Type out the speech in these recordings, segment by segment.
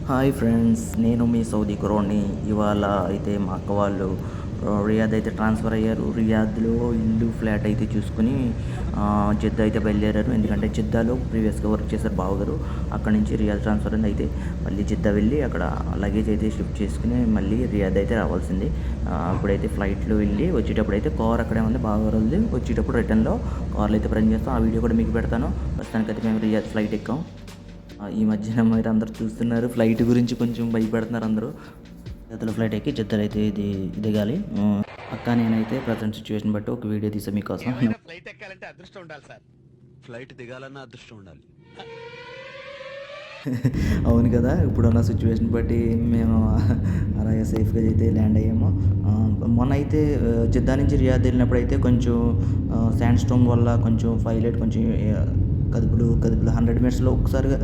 Hi friends, నేను మీ Saudi కుర్రోడ్ని. ఇవాళ అయితే మా అక్క వాళ్ళు రియాద్ అయితే ట్రాన్స్ఫర్ అయ్యారు. రియాద్లో ఇల్లు ఫ్లాట్ అయితే చూసుకుని జిద్దా అయితే బయలుదేరారు. ఎందుకంటే జిద్దాలో ప్రీవియస్గా వర్క్ చేశారు బావగారు. అక్కడి నుంచి రియాద్ ట్రాన్స్ఫర్ అయింది. అయితే మళ్ళీ జిద్దా వెళ్ళి అక్కడ లగేజ్ అయితే షిఫ్ట్ చేసుకుని మళ్ళీ రియాద్ అయితే రావాల్సింది. అప్పుడైతే ఫ్లైట్లో వెళ్ళి వచ్చేటప్పుడు అయితే కార్ అక్కడే ఉంది బావగారు ఉంది. వచ్చేటప్పుడు రిటర్న్లో కార్లో అయితే ప్రయాణం చేస్తాం. ఆ వీడియో కూడా మీకు పెడతాను. ప్రస్తుతానికైతే మేము రియాద్ ఫ్లైట్ ఎక్కాం. ఈ మధ్యన మీరు అందరూ చూస్తున్నారు, ఫ్లైట్ గురించి కొంచెం భయపడుతున్నారు అందరూ. జద్దలో ఫ్లైట్ ఎక్కి జద్దలు అయితే ఇది దిగాలి. అక్క నేనైతే ప్రజెంట్ సిచ్యువేషన్ బట్టి ఒక వీడియో తీసాం మీకోసం. ఫ్లైట్ ఎక్కాలంటే అదృష్టం ఉండాలి సార్. ఫ్లైట్ దిగాలన్నా అదృష్టం ఉండాలి. అవును కదా, ఇప్పుడున్న సిచ్యువేషన్ బట్టి మేము అలాగే సేఫ్గా అయితే ల్యాండ్ అయ్యాము. మొన్న అయితే జిద్దా నుంచి రియాద్ వెళ్ళినప్పుడు అయితే కొంచెం శాండ్ స్టోన్ వల్ల కొంచెం పైలట్ కొంచెం కదుపులు 100 మీటర్స్లో ఒకసారిగా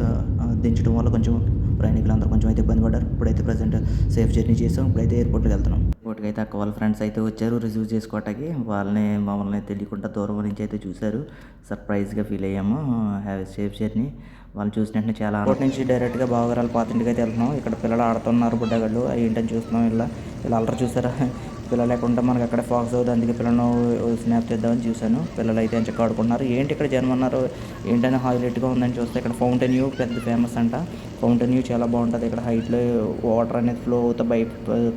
దించడం వల్ల కొంచెం ప్రయాణికులందరూ కొంచెం అయితే ఇబ్బంది పడ్డారు. ఇప్పుడైతే ప్రజెంట్ సేఫ్ జర్నీ చేసాం. ఇప్పుడైతే ఎయిర్పోర్ట్కి వెళ్తున్నాం. ఎయిర్పోర్ట్కి అయితే అక్క వాళ్ళ ఫ్రెండ్స్ అయితే వచ్చారు రిసీవ్ చేసుకోవటానికి. మమ్మల్ని తెలియకుండా దూరం నుంచి అయితే చూశారు. సర్ప్రైజ్గా ఫీల్ అయ్యాము. Have safe journey. వాళ్ళు చూసిన వెంటనే చాలా ఎయిర్పోర్ట్ నుంచి డైరెక్ట్గా బావగారాల పాతింటికి అయితే వెళ్తున్నాం. ఇక్కడ పిల్లలు ఆడుతున్నారు బుడ్డగాళ్ళు. ఏంటని చూస్తున్నాం. ఇలా అల్లరి చూసారా, పిల్లలు లేకుండా మనకి అక్కడ ఫోకస్ అవుతుంది. అందుకే పిల్లలను స్నాప్ తీద్దామని చూశాను. పిల్లలు అయితే ఎంచక్క ఆడుకున్నారు. ఏంటి ఇక్కడ జనం అన్నారు, ఏంటని హైలైట్గా ఉందని చూస్తే ఇక్కడ ఫౌంటైన్ వ్యూ పెద్ద ఫేమస్ అంట. ఫౌంటైన్ వ్యూ చాలా బాగుంటుంది. ఇక్కడ హైట్లో వాటర్ అనేది ఫ్లో అవుతా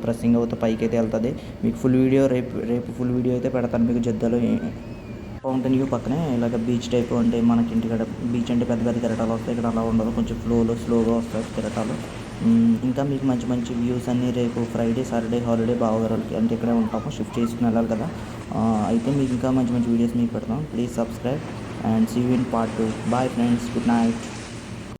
ప్రెస్సింగ్ అవుతా పైకి అయితే వెళ్తుంది. మీకు ఫుల్ వీడియో రేపు ఫుల్ వీడియో అయితే పెడతాను మీకు. జద్దలో ఫౌంటైన్ వ్యూ పక్కనే ఇలాగ బీచ్ టైప్ అంటే మనకి ఇంటికాడ బీచ్ అంటే పెద్ద పెద్ద కెరటాలు వస్తాయి. ఇక్కడ అలా ఉండదు, కొంచెం స్లోగా వస్తాయి కెరటాలు. ఇంకా మీకు మంచి మంచి వ్యూస్ అన్నీ రేపు ఫ్రైడే సాటర్డే హాలిడే బావగారులకి అంటే ఇక్కడే ఉంటాము. షిఫ్ట్ చేసుకుని వెళ్ళాలి కదా. అయితే మీకు ఇంకా మంచి మంచి వీడియోస్ మీకు పెడతాం. Please subscribe and see you in part 2. Bye friends, good night.